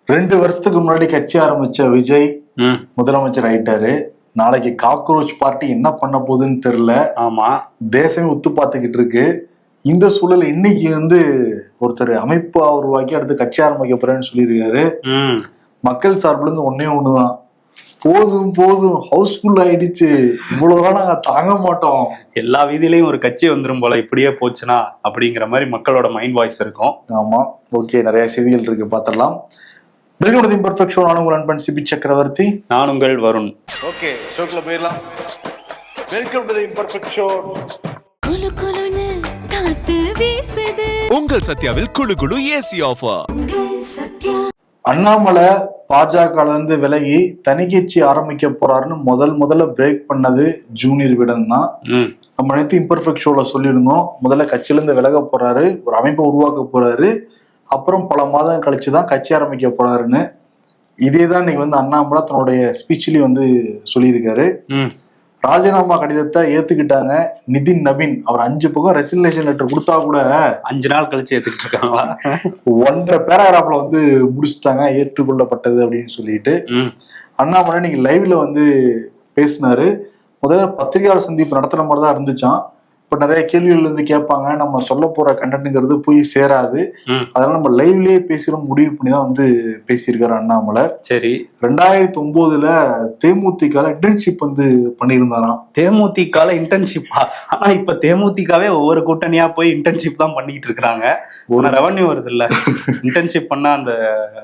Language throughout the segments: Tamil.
2 வருஷத்துக்கு முன்னாடி கட்சி ஆரம்பிச்ச விஜய் முதலமைச்சர் ஆயிட்டாரு. நாளைக்கு காக்ரோச் பார்ட்டி என்ன பண்ண போகுதுன்னு தெரியல. ஆமா, தேசமே உத்து பார்த்துக்கிட்டு இருக்கு. இந்த சூழல் இன்னைக்கு ஒருத்தர் அமைப்பா உருவாக்கி அடுத்து கட்சி ஆரம்பிக்க போறேன்னு சொல்லியிருக்காரு. மக்கள் சார்பில் இருந்து ஒன்னே ஒண்ணுதான், போதும் போதும், ஹவுஸ்ஃபுல் ஆயிடுச்சு, இவ்வளவுதான் நாங்க தாங்க மாட்டோம், எல்லா வீதியிலையும் ஒரு கட்சி வந்துரும் போல இப்படியே போச்சுன்னா அப்படிங்கிற மாதிரி மக்களோட மைண்ட் வாய்ஸ் இருக்கும். ஆமா, ஓகே, நிறைய செய்திகள் இருக்கு, பாத்திரலாம். Welcome to imperfect show. நான் உங்கள் நண்பன் சிபி சக்கரவர்த்தி. நான் உங்கள் வருண். ஓகே, ஷோக்குள்ள போயிடலாம். Welcome to imperfect show. குளு குளுன்னு காத்து வீசுது. உங்கள் சத்யாவில் குளு குளு ஏசி ஆஃபர். அண்ணாமலை பாஜக இருந்து விலகி தனி கட்சி ஆரம்பிக்க போறாருன்னு முதல்ல பிரேக் பண்ணது ஜூனியர் விடன் தான். நம்ம நேற்று இம்பர்ஃபெக்ட் ஷோல சொல்லியிருந்தோம், முதல்ல கட்சியில இருந்து விலக போறாரு, ஒரு அமைப்பை உருவாக்க போறாரு, அப்புறம் பல மாதம் கழிச்சுதான் கட்சி ஆரம்பிக்க போறாருன்னு. இதேதான் இன்னைக்கு அண்ணாமலை தன்னுடைய ஸ்பீச்லயும் சொல்லியிருக்காரு. ராஜினாமா கடிதத்தை ஏத்துக்கிட்டாங்க நிதின் நவீன். அவர் 5 பக்கம் ரெசிக்னேஷன் லெட்டர் கொடுத்தா கூட 5 நாள் கழிச்சு ஏத்துக்கிட்டு இருக்காங்களா? 1.5 பேராகிராஃப்ல ஏற்றுக்கொள்ளப்பட்டது அப்படின்னு சொல்லிட்டு அண்ணாமலை இன்னைக்கு லைவ்ல பேசினாரு. முதல்ல பத்திரிகையாளர் சந்திப்பு நடத்துற மாதிரி தான் இருந்துச்சான். இப்ப நிறைய கேள்விகள் கேட்பாங்க, நம்ம சொல்ல போற கண்டென்ட்ங்கிறது போய் சேராது, அதனால நம்ம லைவ்லயே பேசுறோம் முடிவு பண்ணி தான் பேசியிருக்காரு அண்ணாமலை. சரி, 2009 தேமுதிக இன்டர்ன்ஷிப் பண்ணியிருந்தாராம். தேமுதிக இன்டர்ன்ஷிப்பா? ஆனா இப்ப தேமுதிகவே ஒவ்வொரு கூட்டணியா போய் இன்டர்ன்ஷிப் தான் பண்ணிட்டு இருக்காங்க. ஒரு ரெவன்யூ வருது இல்ல, இன்டர்ன்ஷிப் பண்ணா அந்த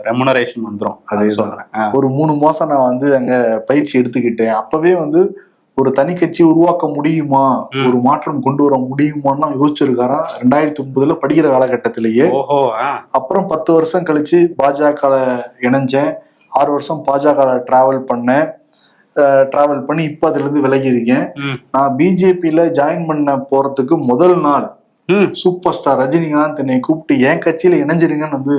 ரெமுனரேஷன் வந்துடும். அதே சொல்றேன். ஒரு 3 மாசம் நான் அங்க பயிற்சி எடுத்துக்கிட்டேன். அப்பவே ஒரு தனி கட்சி உருவாக்க முடியுமா, ஒரு மாற்றம் கொண்டு வர முடியுமான்னு யோசிச்சிருக்காராம் 2009 படிக்கிற காலகட்டத்திலேயே. அப்புறம் 10 வருஷம் கழிச்சு பாஜக இணைஞ்சேன், 6 வருஷம் பாஜக டிராவல் பண்ணி இப்ப அதுல இருந்து விலகி இருக்கேன். நான் பிஜேபியில ஜாயின் பண்ண போறதுக்கு முதல் நாள் சூப்பர் ஸ்டார் ரஜினிகாந்த் என்னை கூப்பிட்டு என் கட்சியில இணைஞ்சிருங்கன்னு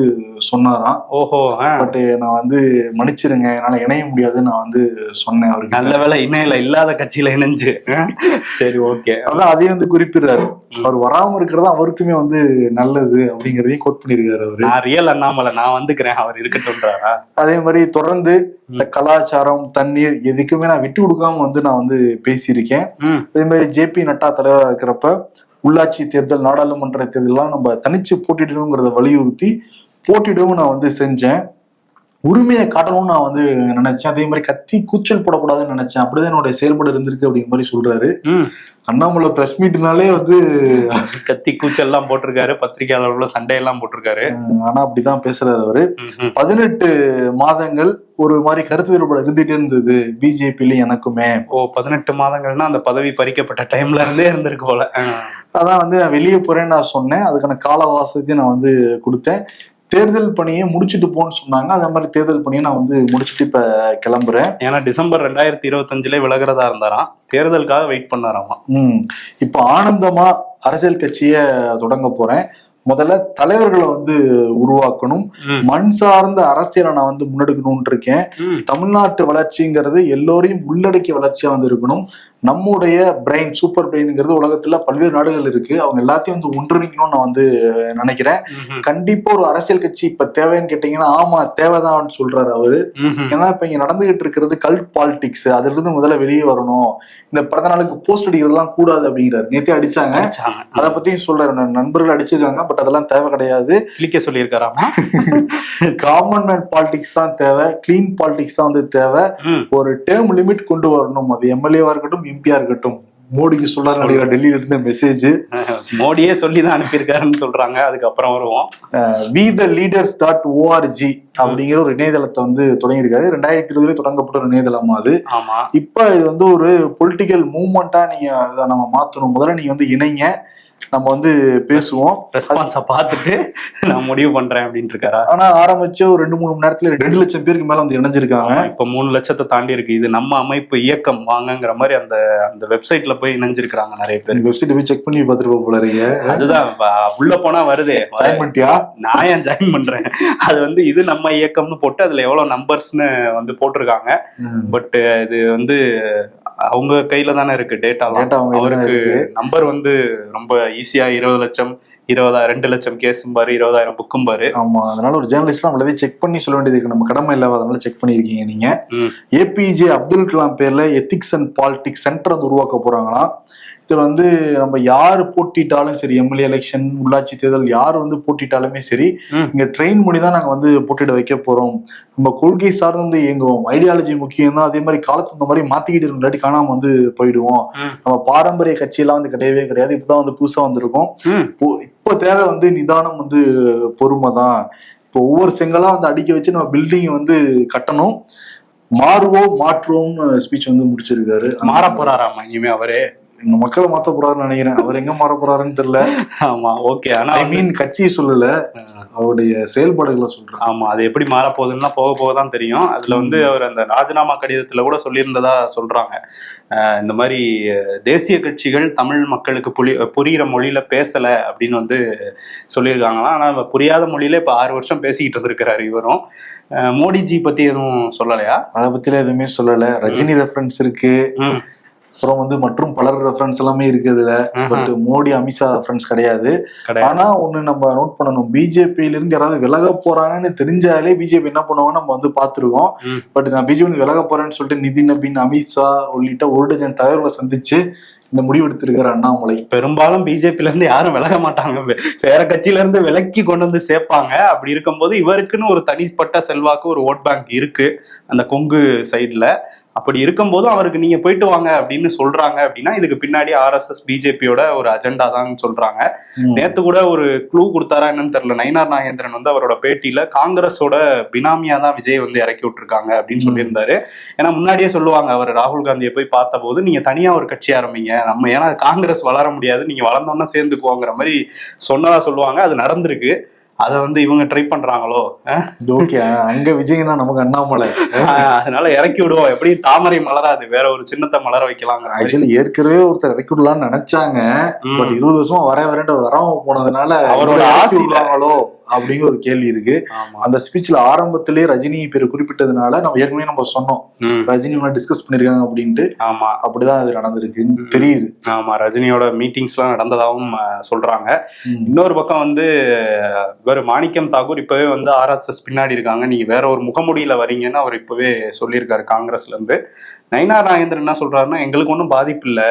சொன்னாராம். ஓஹோ. பட் நான் மன்னிச்சிருங்க, என்னால இணைய முடியாதுன்னு நான் சொன்னேன் அவருக்கு. நல்ல வேலை இணையில இல்லாத கட்சியில இணைஞ்சு. சரி, ஓகே. அதான் அதையும் குறிப்பிடுறாரு. அவர் வராம இருக்கிறதா அவருக்குமே நல்லது அப்படிங்கறதையும் கோட் பண்ணிருக்காரு அவரு. நான் ரியல் அண்ணாமலை, நான் வந்துக்கிறேன், அவர் இருக்கட்டும்ன்றாரா? அதே மாதிரி தொடர்ந்து இந்த கலாச்சாரம், தண்ணீர் எதுக்குமே நான் விட்டு கொடுக்காம நான் பேசியிருக்கேன். அதே மாதிரி ஜேபி நட்டா தலைவராக இருக்கிறப்ப உள்ளாட்சி தேர்தல், நாடாளுமன்ற தேர்தலாம் நம்ம தனிச்சு போட்டிடணுங்கிறத வலியுறுத்தி போட்டிடவும் நான் செஞ்சேன். உரிமையை காட்டணும்னு நான் நினைச்சேன். அதே மாதிரி கத்தி கூச்சல் போடக்கூடாதுன்னு நினைச்சேன். அப்படிதான் என்னுடைய செயல்பாடு இருந்திருக்கு அப்படிங்கிற மாதிரி சொல்றாரு அண்ணாமலை. பிரஸ் மீட்னாலே கத்தி கூச்சல் எல்லாம் போட்டிருக்காரு, பத்திரிகையாளர்களோட சண்டையெல்லாம் போட்டிருக்காரு. ஆனா அப்படிதான் பேசுறாரு அவரு. 18 மாதங்கள் ஒரு மாதிரி கருத்து வேறுபாடு இருந்துட்டே இருந்தது பிஜேபியில எனக்குமே. 18 மாதங்கள்னா அந்த பதவி பறிக்கப்பட்ட டைம்ல இருந்தே இருந்திருக்கு போல. அதான் நான் வெளியே போறேன்னு நான் சொன்னேன். அதுக்கான காலவாசத்தையும் நான் கொடுத்தேன். தேர்தல் பணியை முடிச்சுட்டு போன்னு சொன்னாங்க. அதே மாதிரி தேர்தல் பணியை நான் முடிச்சுட்டு இப்ப கிளம்புறேன். ஏன்னா டிசம்பர் 2025 விலகிறதா இருந்தாராம், தேர்தலுக்காக வெயிட் பண்ணாராமா. இப்ப ஆனந்தமா அரசியல் கட்சிய தொடங்க போறேன். முதல்ல தலைவர்களை உருவாக்கணும், மண் சார்ந்த அரசியலை நான் முன்னெடுக்கணும்னு இருக்கேன். தமிழ்நாட்டு வளர்ச்சிங்கிறது எல்லோரையும் உள்ளடக்கிய வளர்ச்சியா இருக்கணும். நம்முடைய பிரெயின், சூப்பர் பிரெயின்ங்கிறது உலகத்துல பல்வேறு நாடுகள் இருக்கு, அவங்க எல்லாத்தையும் ஒன்றிணைக்கணும்னு நான் நினைக்கிறேன். கண்டிப்பா ஒரு அரசியல் கட்சி இப்ப தேவைன்னு கேட்டீங்கன்னா ஆமா தேவைதான் சொல்றாரு அவரு. ஏன்னா இப்ப இங்க நடந்துகிட்டு இருக்கிறது கல்ட் பாலிடிக்ஸ், அதுல இருந்து முதல்ல வெளியே வரணும். இந்த பிறந்த நாளுக்கு போஸ்ட் அடிக்கிறதுலாம் கூடாது அப்படிங்கிறாரு. நேத்தே அடிச்சாங்க, அதை பத்தியும் சொல்றாரு. நண்பர்கள் அடிச்சிருக்காங்க, பட் அதெல்லாம் தேவை கிடையாது, சொல்லியிருக்காராமா. காமன் மேன் பாலிடிக்ஸ் தான் தேவை, கிளீன் பாலிடிக்ஸ் தான் தேவை. ஒரு டேர்ம் லிமிட் கொண்டு வரணும். அது எம்எல்ஏவா இருக்கட்டும், எம்பியா இருக்கட்டும். மோடிக்கு சொல்லாரு நினைக்கிற டெல்லியில இருந்த மெசேஜ் மோடியே சொல்லிதான் அனுப்பியிருக்காருன்னு சொல்றாங்க. அதுக்கப்புறம் வருவோம். WeTheLeaders.org அப்படிங்கிற ஒரு இணையதளத்தை தொடங்கியிருக்காரு. 2020 தொடங்கப்பட்ட ஒரு இணையதளமா அது. இப்ப இது ஒரு பொலிட்டிக்கல் மூவ்மெண்டா நீங்க நம்ம மாத்தணும். முதல்ல நீங்க இணைங்க, நம்ம பேசுவோம், ரெஸ்பான்ஸ பார்த்துட்டு நான் முடிவு பண்றேன் அப்படின்னு இருக்காரா. ஆனா ஆரம்பிச்ச ஒரு 2-3 மணி நேரத்துல 2 லட்சம் பேருக்கு மேல இணைஞ்சிருக்காங்க. இப்ப 3 லட்சத்தை தாண்டி இருக்கு. இது நம்ம அமைப்பு இயக்கம் வாங்கங்கிற மாதிரி அந்த வெப்சைட்ல போய் இணைஞ்சிருக்காங்க நிறைய பேர். வெப்சைட் போய் செக் பண்ணி பார்த்துட்டு போறீங்க. அதுதான் உள்ள போனா வருதே. நான் ஏன் ஜாயின் பண்றேன், அது இது நம்ம இயக்கம்னு போட்டு அதுல எவ்வளவு நம்பர்ஸ்னு போட்டிருக்காங்க. பட் இது அவங்க கையில தானே இருக்கு டேட்டா. அவருக்கு நம்பர் வந்து ரொம்ப ஈஸியா 20 லட்சம் 2 லட்சம் கேஸும் பாரு, 20,000 புக்கும் பாரு. ஆமா, அதனால ஒரு ஜேர்னலிஸ்ட் நம்மளதே செக் பண்ணி சொல்ல வேண்டியது இருக்கு. நம்ம கடமை இல்லாத, அதனால செக் பண்ணிருக்கீங்க நீங்க. ஏபிஜே அப்துல் கலாம் பேர்ல எத்திக்ஸ் அண்ட் பாலிடிக்ஸ் சென்டர் வந்து உருவாக்க போறாங்கன்னா, இதுல வந்து நம்ம யாரு போட்டிட்டாலும் சரி, எம்எல்ஏ எலெக்ஷன், உள்ளாட்சி தேர்தல், யாரு வந்து போட்டிட்டாலுமே சரி, இங்க ட்ரெயின் பண்ணி தான் நாங்க வந்து போட்டியிட வைக்க போறோம். நம்ம கொள்கை சார்ந்து இயங்குவோம், ஐடியாலஜி முக்கியம் தான், அதே மாதிரி காலத்து இந்த மாதிரி மாத்திக்கிட்டு இல்லாட்டி காணாம வந்து போயிடுவோம். நம்ம பாரம்பரிய கட்சியெல்லாம் வந்து கிடையவே கிடையாது, இப்பதான் வந்து புதுசா வந்திருக்கோம். இப்போ தேவை வந்து நிதானம், வந்து பொறுமை தான். இப்போ ஒவ்வொரு செங்கலா வந்து அடிக்க வச்சு நம்ம பில்டிங் வந்து கட்டணும். மாறுவோம் மாற்றுவோம்னு ஸ்பீச் வந்து முடிச்சிருக்காரு. மாற போறாராமா இனிமே அவரே? எங்க மக்களை மாத்த போறாருன்னு நினைக்கிறேன். அவர் எங்க மாற போறாருன்னு தெரியல. ஆமா, ஓகே. ஆனா ஐ மீன் கட்சியை சொல்லல, அவருடைய செயல்பாடுகளை சொல்றேன். ஆமா, அது எப்படி மாற போகுதுன்னா போக போகதான் தெரியும். அதுல வந்து அவர் அந்த ராஜினாமா கடிதத்துல கூட சொல்லியிருந்ததா சொல்றாங்க. இந்த மாதிரி தேசிய கட்சிகள் தமிழ் மக்களுக்கு புரியுற மொழியில பேசல அப்படின்னு வந்து சொல்லியிருக்காங்களாம். ஆனா புரியாத மொழியில இப்ப 6 வருஷம் பேசிக்கிட்டு இருந்திருக்கிறாரு இவரும். மோடிஜி பத்தி எதுவும் சொல்லலையா? அதை பத்தில எதுவுமே சொல்லல. ரஜினி ரெஃபரன்ஸ் இருக்கு, அப்புறம் வந்து மற்றும் பலர் ரெஃபரன்ஸ் எல்லாமே இருக்கு இதுல. பட் மோடி அமித்ஷா ரெஃபரன்ஸ் கிடையாது. ஆனா ஒண்ணு நம்ம நோட் பண்ணணும், பிஜேபியில இருந்து யாராவது விலக போறாங்கன்னு தெரிஞ்சாலே பிஜேபி என்ன பண்ணுவாங்க நம்ம வந்து பாத்துருக்கோம். பட் நான் பிஜேபி விலக போறேன்னு சொல்லிட்டு நிதின் நபீன், அமித்ஷா உள்ளிட்ட 1 டஜன் தலைவர்களை சந்திச்சு இந்த முடிவு எடுத்திருக்கிற அண்ணாமலை. பெரும்பாலும் பிஜேபில இருந்து யாரும் விலக மாட்டாங்க, வேற கட்சியில இருந்து விலக்கி கொண்டு வந்து சேர்ப்பாங்க. அப்படி இருக்கும்போது இவருக்குன்னு ஒரு தனிப்பட்ட செல்வாக்கு, ஒரு ஓட் பேங்க் இருக்கு அந்த கொங்கு சைட்ல. அப்படி இருக்கும்போது அவருக்கு நீங்க போயிட்டு வாங்க அப்படின்னு சொல்றாங்க அப்படின்னா இதுக்கு பின்னாடி RSS பிஜேபியோட ஒரு அஜெண்டா தான் சொல்றாங்க. நேத்து கூட ஒரு க்ளூ கொடுத்தாரா என்னன்னு தெரியல, நயினார் நாகேந்திரன் வந்து அவரோட பேட்டியில காங்கிரஸோட பினாமியா தான் விஜய் வந்து இறக்கி விட்டுருக்காங்க அப்படின்னு சொல்லியிருந்தாரு. ஏன்னா முன்னாடியே சொல்லுவாங்க, அவர் ராகுல் காந்தியை போய் பார்த்த போது நீங்க தனியா ஒரு கட்சி ஆரம்பிங்க, நம்ம ஏன்னா காங்கிரஸ் வளர முடியாது, நீங்க வளர்ந்தோன்னா சேர்ந்துக்குவோங்கிற மாதிரி சொன்னதா சொல்லுவாங்க. அது நடந்திருக்கு. அதை வந்து இவங்க ட்ரை பண்றாங்களோ? ஓகே, அங்க விஜய்னா நமக்கு அண்ணாமலை, அதனால இறக்கி விடுவோம். எப்படி தாமரை மலராது, வேற ஒரு சின்னத்தை மலர வைக்கலாம். ஆக்சுவலி ஏற்கனவே ஒருத்தர் இறக்கி விடலாம்னு நினைச்சாங்க. பட் 20 வருஷமா வராம போனதுனால அவரோட ஆசை விடுவாங்களோ அப்படிங்கிற ஒரு கேள்வி இருக்கு. அந்த ஸ்பீச்ல ஆரம்பத்திலேயே ரஜினி பேர் குறிப்பிட்டதுனால நம்ம ஏற்கனவே நம்ம சொன்னோம் ரஜினி டிஸ்கஸ் பண்ணிருக்காங்க அப்படின்ட்டு. ஆமா, அப்படிதான் அது நடந்திருக்குன்னு தெரியுது. ஆமா, ரஜினியோட மீட்டிங்ஸ் எல்லாம் நடந்ததாகவும் சொல்றாங்க. இன்னொரு பக்கம் வந்து இவர் மாணிக்கம் தாக்கூர் இப்பவே வந்து RSS பின்னாடி இருக்காங்க, நீங்க வேற ஒரு முகமுடியில வரீங்கன்னு அவர் இப்பவே சொல்லியிருக்காரு காங்கிரஸ்ல இருந்து. நயினார் நாகேந்திரன் என்ன சொல்றாருன்னா, எங்களுக்கு ஒன்றும் பாதிப்பு இல்லை,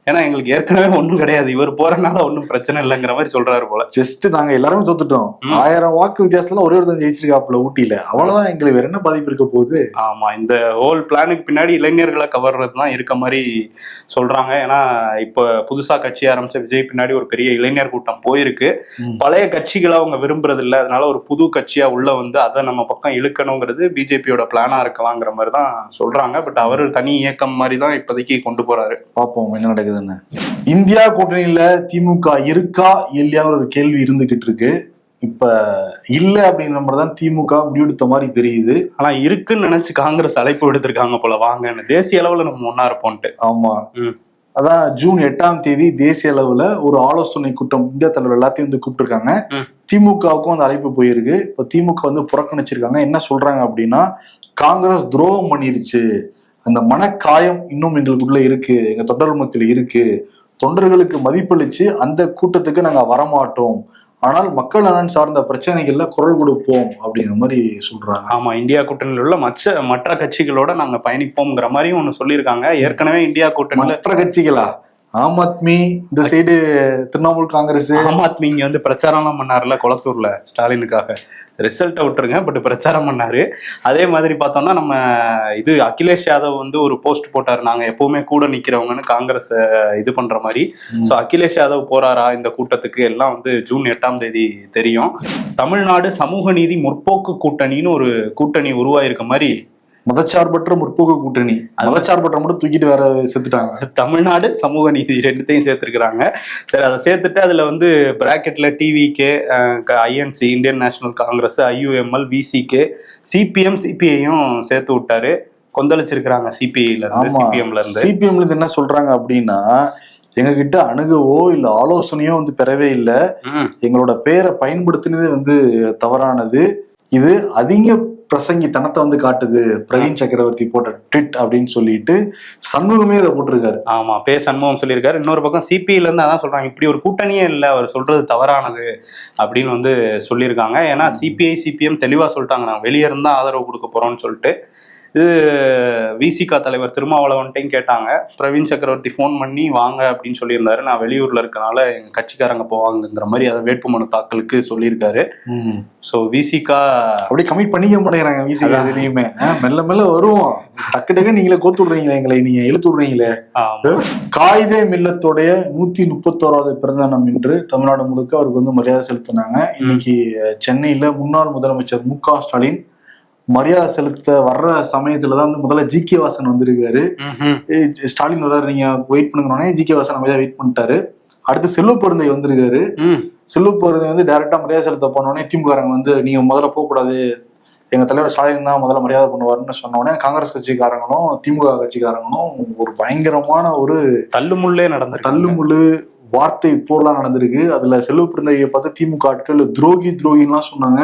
ஏன்னா எங்களுக்கு ஏற்கனவே ஒன்றும் கிடையாது, இவர் போறதுனால ஒன்றும் பிரச்சனை இல்லைங்கிற மாதிரி சொல்றாரு போல. ஜஸ்ட் நாங்க எல்லாருமே தோத்துட்டோம், 1000 வாக்கு வித்தியாசத்துல ஒரே ஒருத்தன் ஜெயிச்சிருக்காப்புல ஊட்டியில, அவ்வளவுதான், எங்களுக்கு வேற என்ன பாதிப்பு இருக்க போகுது. ஆமா, இந்த ஹோல் பிளானுக்கு பின்னாடி இளைஞர்களை கவர்றதுதான் இருக்க மாதிரி சொல்றாங்க. ஏன்னா இப்ப புதுசா கட்சி ஆரம்பிச்ச விஜய் பின்னாடி ஒரு பெரிய இளைஞர் கூட்டம் போயிருக்கு. பழைய கட்சிகளை அவங்க விரும்புறது இல்லை, அதனால ஒரு புது கட்சியா உள்ள வந்து அதை நம்ம பக்கம் இழுக்கணுங்கிறது பிஜேபியோட பிளானா இருக்கலாங்கிற மாதிரி தான் சொல்றாங்க. பட் அவர் தனி இயக்கம் மாதிரி தான் இப்போதைக்கு கொண்டு போறாரு. பார்ப்போம் என்ன நடக்குதுன்னு. இந்தியா கூட்டணியில திமுக இருக்கா இல்லையான்னு ஒரு கேள்வி இருந்துகிட்டு இருக்கு. இப்ப இல்ல அப்படிங்கிற மாதிரி தான் திமுக முடிவெடுத்த மாதிரி தெரியுது. ஆனா இருக்குன்னு நினைச்சு காங்கிரஸ் அழைப்பு விடுத்திருக்காங்க போல, வாங்கன்னு, தேசிய அளவுல நம்ம ஒன்னா இருப்போம்ட்டு. ஆமா, அதான் ஜூன் 8ஆம் தேதி தேசிய அளவுல ஒரு ஆலோசனை கூட்டம் இந்தியா தலைவர் எல்லாத்தையும் வந்து கூப்பிட்டுருக்காங்க. திமுகவுக்கும் அந்த அழைப்பு போயிருக்கு. இப்ப திமுக வந்து புறக்கணிச்சிருக்காங்க. என்ன சொல்றாங்க அப்படின்னா, காங்கிரஸ் துரோகம் பண்ணிருச்சு, அந்த மனக்காயம் இன்னும் எங்களுக்குள்ள இருக்கு, எங்க தொண்டர் மத்தியில இருக்கு, தொண்டர்களுக்கு மதிப்பளிச்சு அந்த கூட்டத்துக்கு நாங்க வரமாட்டோம், ஆனால் மக்கள் நலன் சார்ந்த பிரச்சனைகள்ல குரல் கொடுப்போம் அப்படிங்கிற மாதிரி சொல்றாங்க. ஆமா, இந்தியா கூட்டணியில் உள்ள மற்ற கட்சிகளோட நாங்க பயணிப்போம்ங்கிற மாதிரியும் ஒண்ணு சொல்லியிருக்காங்க. ஏற்கனவே இந்தியா கூட்டணி மற்ற கட்சிகளா, ஆம் ஆத்மி இந்த சைடு, திரிணாமுல் காங்கிரஸ். ஆம் ஆத்மி இங்க வந்து பிரச்சாரம் பண்ணாருல கொளத்தூர்ல ஸ்டாலினுக்காக, ரிசல்ட்டை விட்டுருங்க, பட் பிரச்சாரம் பண்ணாரு. அதே மாதிரி பார்த்தோம்னா நம்ம இது அகிலேஷ் யாதவ் வந்து ஒரு போஸ்ட் போட்டாரு, நாங்க எப்பவுமே கூட நிக்கிறவங்கன்னு காங்கிரஸ் இது பண்ற மாதிரி. ஸோ அகிலேஷ் யாதவ் போறாரா இந்த கூட்டத்துக்கு எல்லாம் வந்து ஜூன் 8ஆம் தேதி தெரியும். தமிழ்நாடு சமூக நீதி முற்போக்கு கூட்டணின்னு ஒரு கூட்டணி உருவாயிருக்க மாதிரி, மதச்சார்பற்ற முற்போக்கு கூட்டணி, மதச்சார்பற்ற மட்டும் தூக்கிட்டு வேற சேர்த்துட்டாங்க. தமிழ்நாடு சமூக நீதி ரெண்டுத்தையும் சேர்த்துருக்குறாங்க. சரி, அதை சேர்த்துட்டு அதுல வந்து பிராக்கெட்ல TVK, INC Indian National Congress, IUML, VCK, CPM, CPIயும் சேர்த்து விட்டாரு. கொந்தளிச்சிருக்கிறாங்க சிபிஐல இருந்து, சிபிஎம்ல இருந்து. சிபிஎம்ல இருந்து என்ன சொல்றாங்க அப்படின்னா, எங்க கிட்ட அணுகவோ இல்ல ஆலோசனையோ வந்து பெறவே இல்லை, எங்களோட பேரை பயன்படுத்தினதே வந்து தவறானது, இது அதிக பிரசங்கி தனத்தை வந்து காட்டுது பிரவீன் சக்கரவர்த்தி போட்ட ட்விட் அப்படின்னு சொல்லிட்டு சண்முகமே அதை போட்டிருக்காரு. ஆமா, சண்முகம் சொல்லியிருக்காரு. இன்னொரு பக்கம் சிபிஐல இருந்து அதான் சொல்றாங்க, இப்படி ஒரு கூட்டணியே இல்லை, அவர் சொல்றது தவறானது அப்படின்னு வந்து சொல்லியிருக்காங்க. ஏன்னா சிபிஐ சிபிஎம் தெளிவா சொல்லிட்டாங்க, நாங்கள் வெளியே இருந்தா ஆதரவு கொடுக்க போறோம்னு சொல்லிட்டு. இது விசிகா தலைவர் திருமாவளவன்ட்டையும் கேட்டாங்க. பிரவீன் சக்கரவர்த்தி ஃபோன் பண்ணி வாங்க அப்படின்னு சொல்லியிருந்தாரு. நான் வெளியூர்ல இருக்கனால எங்க கட்சிக்காரங்க போவாங்கங்கிற மாதிரி அதை வேட்புமனு தாக்கலுக்கு சொல்லியிருக்காரு. ஸோ விசிகா அப்படி கமிட் பண்ணிக்க மாட்டேங்கிறாங்க. விசிகா எதுலையுமே மெல்ல மெல்ல வருவோம், டக்கு டக்கு நீங்களே கோத்து விடுறீங்களே, எங்களை நீங்க இழுத்து விடுறீங்களே. காயிதே மில்லத்தோடைய 131வது பிறந்த தினம் என்று தமிழ்நாடு முழுக்க அவருக்கு வந்து மரியாதை செலுத்தினாங்க. இன்னைக்கு சென்னையில முன்னாள் முதலமைச்சர் மு.க. ஸ்டாலின் மரியாதை செலுத்த வர்ற சமயத்துலதான் வந்து முதல்ல ஜி.கே. வாசன் வந்திருக்காரு. ஸ்டாலின் வர்றாரு, நீங்க வெயிட் பண்ணுங்கன்னே ஜி.கே. வாசன் அமைதியா வெயிட் பண்ணிட்டாரு. அடுத்து செல்வ பெருந்தை வந்திருக்காரு. செல்வ பெருந்தை வந்து டைரக்டா மரியாதை செலுத்த போனோடனே திமுககாரங்க வந்து நீங்க முதல்ல போக கூடாது, எங்க தலைவர் ஸ்டாலின் தான் முதல்ல மரியாதை பண்ணுவாருன்னு சொன்னோடனே காங்கிரஸ் கட்சிக்காரங்களும் திமுக கட்சிக்காரங்களும் ஒரு பயங்கரமான ஒரு தள்ளுமுள்ளே நடந்த தள்ளுமுள்ளு வார்த்தை போர்லாம் நடந்திருக்கு. அதுல செல்வ பெருந்தையை பார்த்து திமுக ஆட்கள் துரோகின்லாம் சொன்னாங்க.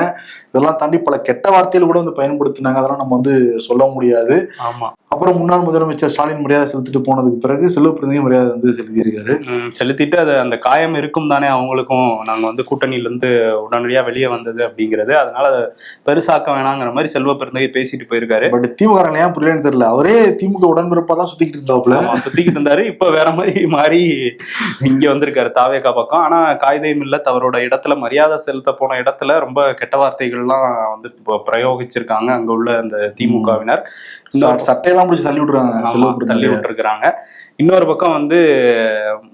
இதெல்லாம் தாண்டி பல கெட்ட வார்த்தைகள் கூட வந்து பயன்படுத்தினாங்க. அதெல்லாம் நம்ம வந்து சொல்ல முடியாது. ஆமா. அப்புறம் முன்னாள் முதலமைச்சர் ஸ்டாலின் மரியாதை செலுத்திட்டு போனதுக்கு பிறகு செல்வ பெருந்தையும் மரியாதை வந்து செலுத்தியிருக்காரு. செலுத்திட்டு அது அந்த காயம் இருக்கும் தானே அவங்களுக்கும், நாங்க வந்து கூட்டணியில இருந்து உடனடியா வெளியே வந்தது அப்படிங்கிறது, அதனால பெருசாக்க வேணாங்கிற மாதிரி செல்வ பெருந்தையை பேசிட்டு போயிருக்காரு. பட் திமுக ஏன் புரியலன்னு தெரியல, அவரே திமுக உடன்பிறப்பா தான் சுத்திக்கிட்டு இருந்தாப்புல. சுத்திக்கிட்டு இருந்தாரு. இப்ப வேற மாதிரி மாறி இங்க வந்திருக்காரு தாவேகா பக்கம். ஆனா காயிதே மில்லத் அவரோட இடத்துல மரியாதை செலுத்த போன இடத்துல ரொம்ப கெட்ட வார்த்தைகள்லாம் வந்து பிரயோகிச்சிருக்காங்க அங்க உள்ள அந்த திமுகவினர். சட்டையெல்லாம் முடிச்சு தள்ளி விட்டுருக்காங்க, தள்ளி விட்டுருக்காங்க. இன்னொரு பக்கம் வந்து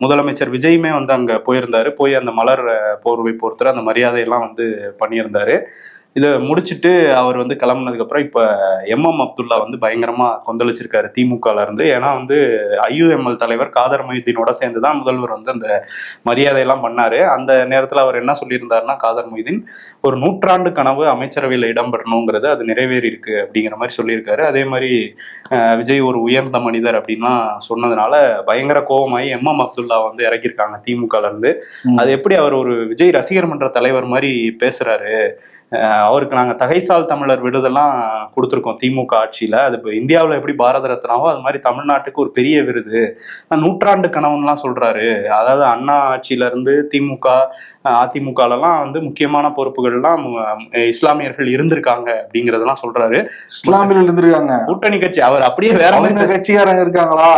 முதலமைச்சர் விஜயுமே வந்து அங்க போயிருந்தாரு. போய் அந்த மலர் போர்வை பொறுத்தர அந்த மரியாதையெல்லாம் வந்து பண்ணியிருந்தாரு. இதை முடிச்சுட்டு அவர் வந்து கிளம்புனதுக்கு அப்புறம் இப்ப எம்.எம். அப்துல்லா வந்து பயங்கரமா கொந்தளிச்சிருக்காரு திமுகல இருந்து. ஏன்னா வந்து ஐயுஎம்எல் தலைவர் காதர் மொய்தீனோட சேர்ந்துதான் முதல்வர் வந்து அந்த மரியாதையெல்லாம் பண்ணாரு. அந்த நேரத்துல அவர் என்ன சொல்லியிருந்தாருன்னா, காதர் மொய்தீன் ஒரு 100 கனவு அமைச்சரவையில் இடம்பெறணுங்கிறது அது நிறைவேறி இருக்கு அப்படிங்கிற மாதிரி சொல்லியிருக்காரு. அதே மாதிரி விஜய் ஒரு உயர்ந்த மனிதர் அப்படின்லாம் சொன்னதுனால பயங்கர கோபமாயி எம்.எம். அப்துல்லா வந்து இறக்கியிருக்காங்க திமுகல இருந்து. அது எப்படி அவர் ஒரு விஜய் ரசிகர் மன்ற தலைவர் மாதிரி பேசுறாரு, அவருக்கு நாங்க தகைசால் தமிழர் விருதெல்லாம் கொடுத்துருக்கோம் திமுக ஆட்சியில, அது இப்போ இந்தியாவில் எப்படி பாரத ரத்னாவோ அது மாதிரி தமிழ்நாட்டுக்கு ஒரு பெரிய விருது, 100 கனவுலாம் சொல்றாரு. அதாவது அண்ணா ஆட்சியில இருந்து திமுக அதிமுகலாம் வந்து முக்கியமான பொறுப்புகள்லாம் இஸ்லாமியர்கள் இருந்திருக்காங்க அப்படிங்கறதெல்லாம் சொல்றாரு. இஸ்லாமியர்கள் இருந்திருக்காங்க, கூட்டணி கட்சி, அவர் அப்படியே வேற மாதிரி கட்சிக்காரங்க இருக்காங்களா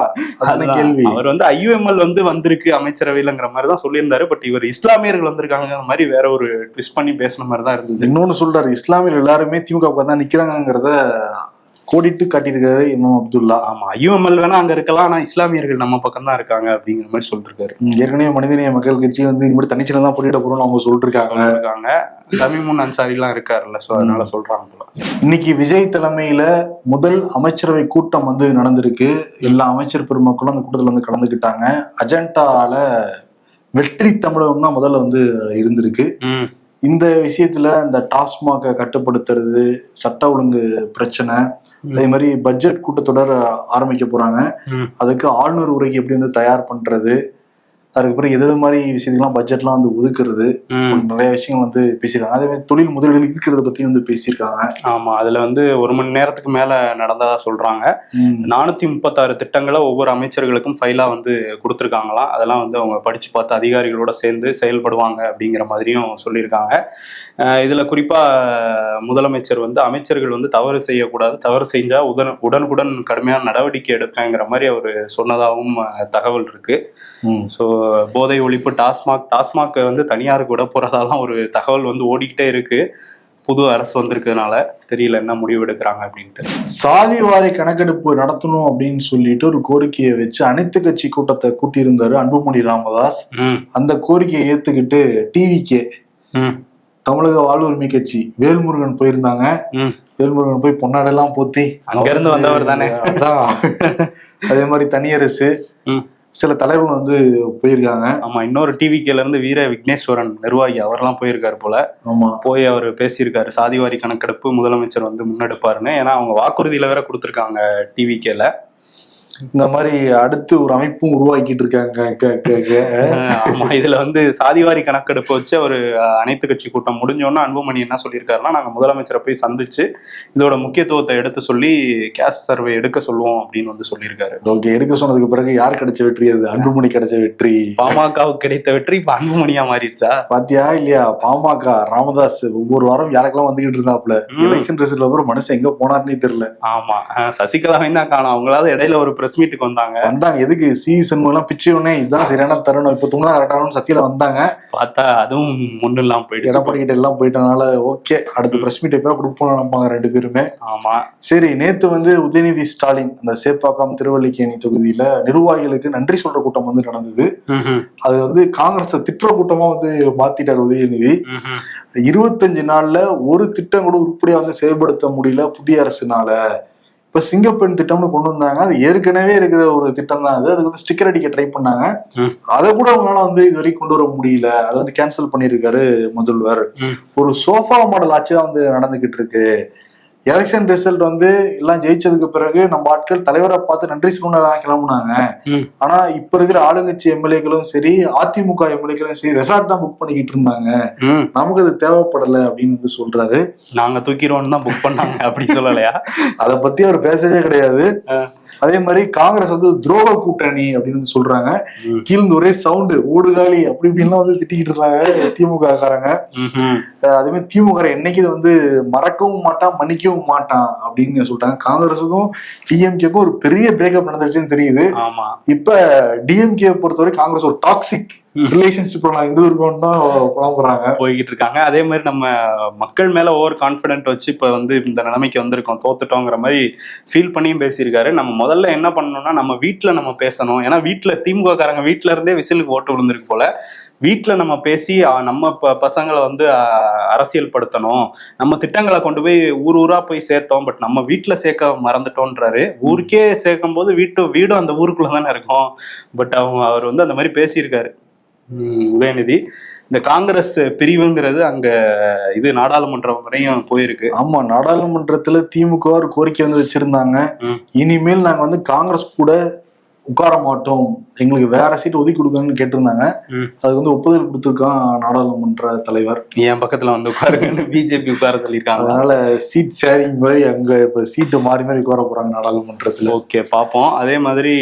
கேள்வி. அவர் வந்து ஐயுஎம்எல் வந்து வந்திருக்கு அமைச்சரவையிலங்கிற மாதிரி தான் சொல்லியிருந்தாரு. பட் இவர் இஸ்லாமியர்கள் வந்திருக்காங்க மாதிரி வேற ஒரு ட்விஸ்ட் பண்ணி பேசின மாதிரி தான் இருந்தது. இன்னொன்னு சொல்றாரு, இஸ்லாமியர் எல்லாருமே திமுக தான் நிக்கிறாங்கிறத கோடிட்டு காட்டியிருக்காரு எம்.எம். அப்துல்லா. ஆமா, ஐயுஎம்எல் வேணா அங்க இருக்கலாம், ஆனா இஸ்லாமியர்கள் நம்ம பக்கம் தான் இருக்காங்க அப்படிங்கிற மாதிரி சொல்லிருக்காரு. ஏற்கனவே மனிதநேய மக்கள் கட்சி வந்து இந்த மாதிரி தனிச்சில தான் போட்டியிட போறோம்னு அவங்க சொல்லிட்டு இருக்காங்க. தமிமுன் அன்சாரி எல்லாம் இருக்காருல்ல, சோ அதனால சொல்றாங்க. இன்னைக்கு விஜய் தலைமையில முதல் அமைச்சரவை கூட்டம் வந்து நடந்திருக்கு. எல்லா அமைச்சர் பெருமக்களும் அந்த கூட்டத்துல வந்து கலந்துக்கிட்டாங்க. அஜெண்டால வெற்றி தமிழகம் தான் முதல்ல வந்து இருந்திருக்கு. இந்த விஷயத்துல இந்த டாஸ்மாக கட்டுப்படுத்துறது, சட்ட ஒழுங்கு பிரச்சனை, அதே மாதிரி பட்ஜெட் கூட்டத்தொடர் ஆரம்பிக்க போறாங்க, அதுக்கு ஆளுநர் உரைக்கு எப்படி வந்து தயார் பண்றது, அதுக்கப்புறம் எது மாதிரி விஷயத்துக்கெல்லாம் பட்ஜெட்லாம் வந்து ஒதுக்குறது, நிறைய விஷயங்கள் வந்து பேசியிருக்காங்க. அதே மாதிரி தொழில் முதலீடுகள் இருக்கிறத பத்தி வந்து பேசியிருக்காங்க. ஆமா, அதுல வந்து 1 மணி நேரத்துக்கு மேல நடந்ததா சொல்றாங்க. 436 திட்டங்களை ஒவ்வொரு அமைச்சர்களுக்கும் ஃபைலா வந்து கொடுத்துருக்காங்களாம். அதெல்லாம் வந்து அவங்க படிச்சு பார்த்து அதிகாரிகளோட சேர்ந்து செயல்படுவாங்க அப்படிங்கிற மாதிரியும் சொல்லியிருக்காங்க. இதுல குறிப்பா முதலமைச்சர் வந்து அமைச்சர்கள் வந்து தவறு செய்யக்கூடாது, தவறு செஞ்சா உடனுக்குடன் கடுமையான நடவடிக்கை எடுப்பேங்கிற மாதிரி அவர் சொன்னதாகவும் தகவல் இருக்கு. ஸோ போதை ஒழிப்பு, டாஸ்மாக் வந்து தனியாருக்கு விட போறதாலாம் ஒரு தகவல் வந்து ஓடிக்கிட்டே இருக்கு. புது அரசு வந்திருக்கிறதுனால தெரியல என்ன முடிவு எடுக்கிறாங்க அப்படின்ட்டு. சாதி வாரி கணக்கெடுப்பு நடத்தணும் அப்படின்னு சொல்லிட்டு ஒரு கோரிக்கையை வச்சு அனைத்து கட்சி கூட்டத்தை கூட்டியிருந்தாரு அன்புமணி ராமதாஸ். அந்த கோரிக்கையை ஏத்துக்கிட்டு டிவிகே தமிழக வாழ்வுரிமை கட்சி வேல்முருகன் போயிருந்தாங்க. வேல்முருகன் போய் பொன்னாடெல்லாம் போத்தி அங்க இருந்து வந்தவர் தானே. அதே மாதிரி தனியரசு சில தலைவர்கள் வந்து போயிருக்காங்க. ஆமா, இன்னொரு டிவிகேல இருந்து வீர விக்னேஸ்வரன் நிர்வாகி அவரெல்லாம் போயிருக்காரு போல. ஆமா, போய் அவர் பேசியிருக்காரு சாதிவாரி கணக்கெடுப்பு முதலமைச்சர் வந்து முன்னெடுப்பாருன்னு. ஏன்னா அவங்க வாக்குறுதியில வேற கொடுத்துருக்காங்க டிவிகேல. இந்த மாதிரி அடுத்து ஒரு அமைப்பும் உருவாக்கிட்டு இருக்காங்க. ஆமா, இதுல வந்து சாதிவாரி கணக்கெடுப்பு வச்சு ஒரு அனைத்து கட்சி கூட்டம் முடிஞ்சோன்னா அன்புமணி என்ன சொல்லியிருக்காருன்னா, நாங்க முதலமைச்சரை போய் சந்திச்சு இதோட முக்கியத்துவத்தை எடுத்து சொல்லி கேஸ்ட் சர்வே எடுக்க சொல்லுவோம் அப்படின்னு வந்து சொல்லியிருக்காரு. ஓகே, எடுக்க சொன்னதுக்கு பிறகு யார் கிடைச்ச வெற்றி? அது அன்புமணி கிடைச்ச வெற்றி. பாமகவுக்கு கிடைத்த வெற்றி இப்ப அன்புமணியா மாறிடுச்சா? பாத்தியா இல்லையா? பாமக ராமதாஸ் ஒவ்வொரு வாரம் யாருக்கெல்லாம் வந்துகிட்டு இருந்தாப்ல. எலெக்ஷன் ரிசல்ட் அப்புறம் மனுஷன் எங்க போனார்னே தெரியல. ஆமா, சசிகலாவையும் தான் காணும். அவங்களாவது இடையில ஒரு பிரஸ் மீட்டுக்கு வந்தாங்க. எதுக்கு சி சண்முகம் பிச்சு உடனே இதுதான் சரியான தருணம், இப்ப தூங்க கரெக்டானு சசிகலா வந்தாங்க. பார்த்தா அதுவும் முன்னு எல்லாம் போயிட்டு எடப்பாடி கிட்ட எல்லாம் போயிட்டனால ஓகே, அடுத்த பிரஸ் மீட் எப்ப கொடுப்போம் நினைப்பாங்க ரெண்டு பேருமே. ஆமா, சரி. நேத்து வந்து உதயநிதி ஸ்டாலின் அந்த சேப்பாக்கம் திருவல்லிக்கேணி தொகுதியில நிர்வாகிகளுக்கு நன்றி சொல்ற கூட்டம் வந்து நடந்தது. அது வந்து காங்கிரஸ் திட்டுற கூட்டமா வந்து மாத்திட்டார் உதயநிதி. 25 நாள்ல ஒரு திட்டம் கூட உருப்படியா வந்து செயல்படுத்த முடியல புதிய அரசுனால. இப்ப சிங்கப்பெண் திட்டம்னு கொண்டு வந்தாங்க. அது ஏற்கனவே இருக்கிற ஒரு திட்டம் தான். அதுக்கு வந்து ஸ்டிக்கர் அடிக்க ட்ரை பண்ணாங்க. அதை கூட அவங்களால வந்து இது வரைக்கும் கொண்டு வர முடியல. அதை வந்து கேன்சல் பண்ணிருக்காரு முதல்வர். ஒரு சோஃபா மாடல் ஆட்சி தான் வந்து நடந்துகிட்டு இருக்கு. எலெக்ஷன் ரிசல்ட் வந்து எல்லாம் ஜெயிச்சதுக்கு பிறகு நம்ம ஆட்கள் தலைவரை பார்த்து நன்றி சொல்லணும் கிளம்புனாங்க. ஆனா இப்ப இருக்கிற ஆளுங்கட்சி எம்எல்ஏக்களும் சரி, அதிமுக எம்எல்ஏக்களும் சரி ரெசார்ட் தான் புக் பண்ணிக்கிட்டு இருந்தாங்க. நமக்கு அது தேவைப்படல அப்படின்னு வந்து சொல்றாரு. நாங்க தூக்கிடுவோம்னு தான் புக் பண்ணாங்க அப்படி சொல்லலையா? அதை பத்தி அவர் பேசவே கிடையாது. அதே மாதிரி காங்கிரஸ் வந்து துரோக கூட்டணி அப்படின்னு சொல்றாங்க. கீழ்ந்து ஒரே சவுண்டு ஓடுகாலி அப்படி இப்படின்லாம் வந்து திட்டிக்கிட்டு இருந்தாங்க திமுக காரங்க. அதே மாதிரி திமுக என்னைக்கு இதை வந்து மறக்கவும் மாட்டான் மன்னிக்கவும் மாட்டான் அப்படின்னு சொல்லிட்டாங்க. காங்கிரஸுக்கும் டிஎம்கேக்கும் ஒரு பெரிய பிரேக்கப் நடந்துருச்சுன்னு தெரியுது. இப்ப டிஎம்கே பொறுத்தவரை காங்கிரஸ் ஒரு டாக்ஸிக் ரிலேஷன்ஷிப் போய்கிட்டு இருக்காங்க. அதே மாதிரி நம்ம மக்கள் மேல ஓவர் கான்பிடென்ட் வச்சு இப்ப வந்து இந்த நிலைமைக்கு வந்திருக்கோம், தோத்துட்டோங்கிற மாதிரி ஃபீல் பண்ணியும் பேசியிருக்காரு. நம்ம முதல்ல என்ன பண்ணணும்னா நம்ம வீட்டுல நம்ம பேசணும். ஏன்னா வீட்டுல திமுக காரங்க வீட்டுல இருந்தே விசிலுக்கு ஓட்டு விழுந்திருக்கு போல. வீட்டுல நம்ம பேசி நம்ம பசங்களை வந்து அரசியல் படுத்தணும். நம்ம திட்டங்களை கொண்டு போய் ஊர் ஊரா போய் சேர்த்தோம், பட் நம்ம வீட்டுல சேர்க்க மறந்துட்டோன்றாரு. ஊருக்கே சேர்க்கும் போது வீடும் அந்த ஊருக்குள்ள தானே இருக்கும். பட் அவர் வந்து அந்த மாதிரி பேசியிருக்காரு உதயநிதி. இந்த காங்கிரஸ் பிரிவுங்கிறது அங்க இது நாடாளுமன்றம் வரையும் போயிருக்கு. ஆமா, நாடாளுமன்றத்துல திமுக ஒரு கோரிக்கை வந்து வச்சிருந்தாங்க. இனிமேல் நாங்க வந்து காங்கிரஸ் கூட உட்கார மாட்டோம், எங்களுக்கு வேற சீட் ஒதுக்கி கொடுக்கணும்னு கேட்டிருந்தாங்க. அதுக்கு வந்து ஒப்புதல் கொடுத்துருக்கான் நாடாளுமன்ற தலைவர். என் பக்கத்துல வந்து உட்காருங்கன்னு பிஜேபி உட்கார சொல்லியிருக்காங்க. அதனால சீட் ஷேரிங் மாதிரி அங்க இப்ப சீட்டு மாறி மாறி உட்கார போறாங்க நாடாளுமன்றத்துல. ஓகே, பார்ப்போம். அதே மாதிரி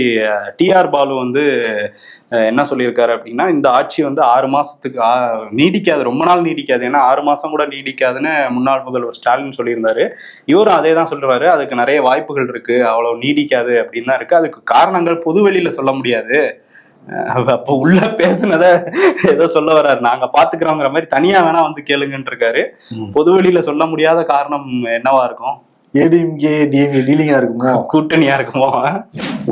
டிஆர் பாலு வந்து என்ன சொல்லியிருக்காரு அப்படின்னா, இந்த ஆட்சி வந்து 6 மாசத்துக்கு நீடிக்காது, ரொம்ப நாள் நீடிக்காது. ஏன்னா 6 மாசம் கூட நீடிக்காதுன்னு முன்னாள் முதல்வர் ஸ்டாலின் சொல்லியிருந்தாரு. இவரும் அதே தான் சொல்றாரு. அதுக்கு நிறைய வாய்ப்புகள் இருக்கு, அவ்வளவு நீடிக்காது அப்படின்னு தான் இருக்கு. அதுக்கு காரணங்கள் பொதுவெளியில சொல்ல முடியாது. அப்ப உள்ள பேசுனத ஏதோ சொல்ல வர்றாரு, நாங்க பாத்துக்கிறோங்கிற மாதிரி. தனியா வேணா வந்து கேளுங்கன்னு இருக்காரு. பொதுவெளியில சொல்ல முடியாத காரணம் என்னவா இருக்கும்? ஏடிஎம்கே டிஎம்கே டீலிங்கா இருக்குமோ, கூட்டணியா இருக்குமோ?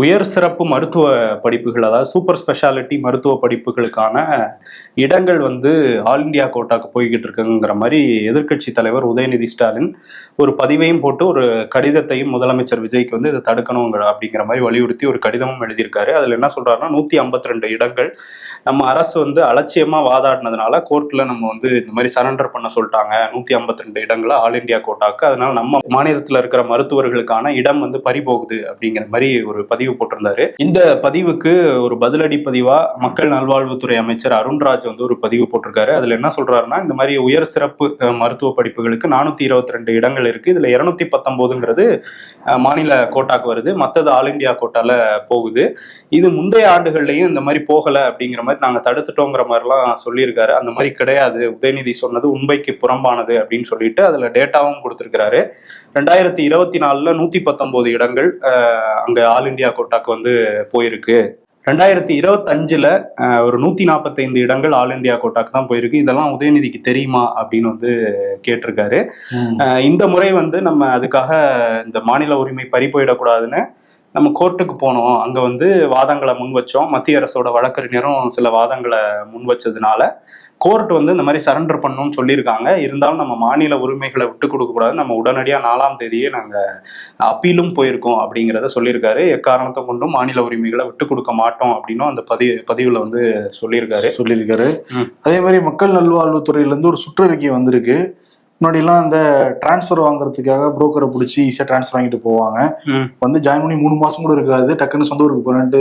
உயர் சிறப்பு மருத்துவ படிப்புகள், அதாவது சூப்பர் ஸ்பெஷாலிட்டி மருத்துவ படிப்புகளுக்கான இடங்கள் வந்து ஆல் இண்டியா கோட்டாக்கு போய்கிட்டு இருக்குங்கிற மாதிரி எதிர்கட்சி தலைவர் உதயநிதி ஸ்டாலின் ஒரு பதிவையும் போட்டு ஒரு கடிதத்தையும் முதலமைச்சர் விஜய்க்கு வந்து இதை தடுக்கணும் அப்படிங்கிற மாதிரி வலியுறுத்தி ஒரு கடிதமும் எழுதியிருக்காரு. அதுல என்ன சொல்றாருன்னா, 152 இடங்கள் நம்ம அரசு வந்து அலட்சியமா வாதாடினதுனால கோர்ட்ல நம்ம வந்து இந்த மாதிரி சரண்டர் பண்ண சொல்லிட்டாங்க. 152 இடங்களை ஆல் இண்டியா கோட்டாக்கு. அதனால நம்ம மாநிலத்தில் இருக்கிற மருத்துவர்களுக்கான இடம் வந்து பறிபோகுது அப்படிங்கிற மாதிரி ஒரு பதிவு போட்டிருந்தாரு. இந்த பதிவுக்கு ஒரு பதிலடி பதிவா மக்கள் நல்வாழ்வுத்துறை அமைச்சர் அருண்ராஜ் வந்து ஒரு பதிவு போட்டிருக்காரு. அதுல என்ன சொல்றாருன்னா, இந்த மாதிரி உயர் சிறப்பு மருத்துவ படிப்புகளுக்கு 422 இடங்கள் இருக்கு. இதுல 219ங்கிறது மாநில கோட்டாக்கு வருது, மற்றது ஆல் இண்டியா கோட்டால போகுது. இது முந்தைய ஆண்டுகள்லயும் இந்த மாதிரி போகல அப்படிங்கிற மாதிரி நாங்க தடுத்துட்டோங்கிற மாதிரிலாம் சொல்லியிருக்காரு. அந்த மாதிரி கிடையாது, உதயநிதி சொன்னது உண்மைக்கு புறம்பானது அப்படின்னு சொல்லிட்டு அதுல டேட்டாவும் கொடுத்திருக்கிறாரு. 2024ல 119 இடங்கள் அங்க ஆல் இண்டியா கோட்டாக்கு வந்து போயிருக்கு. 2025ல ஒரு 145 இடங்கள் ஆல் இண்டியா கோட்டாக்கு தான் போயிருக்கு. இதெல்லாம் உதயநிதிக்கு தெரியுமா அப்படின்னு வந்து கேட்டிருக்காரு. இந்த முறை வந்து நம்ம அதுக்காக இந்த மாநில உரிமை பறி போயிடக்கூடாதுன்னு நம்ம கோர்ட்டுக்கு போனோம். அங்க வந்து வாதங்களை முன் வச்சோம். மத்திய அரசோட வழக்கறிஞரும் சில வாதங்களை முன் வச்சதுனால கோர்ட் வந்து இந்த மாதிரி சரண்டர் பண்ணணும்னு சொல்லியிருக்காங்க. இருந்தாலும் நம்ம மாநில உரிமைகளை விட்டு கொடுக்க கூடாது, நம்ம உடனடியாக 4ஆம் தேதியே நாங்கள் அப்பீலும் போயிருக்கோம் அப்படிங்கிறத சொல்லியிருக்காரு. எக்காரணத்தை கொண்டும் மாநில உரிமைகளை விட்டு கொடுக்க மாட்டோம் அப்படின்னும் அந்த பதிவுல வந்து சொல்லியிருக்காரு. அதே மாதிரி மக்கள் நல்வாழ்வுத்துறையில இருந்து ஒரு சுற்றறிக்கை வந்திருக்கு. முன்னாடிலாம் இந்த டிரான்ஸ்ஃபர் வாங்குறதுக்காக புரோக்கரை பிடிச்சி ஈஸியாக டிரான்ஸ்ஃபர் வாங்கிட்டு போவாங்க. வந்து ஜாயின் பண்ணி 3 மாசம் கூட இருக்காது, டக்குன்னு சொந்த ஊருக்கு போறேன்ட்டு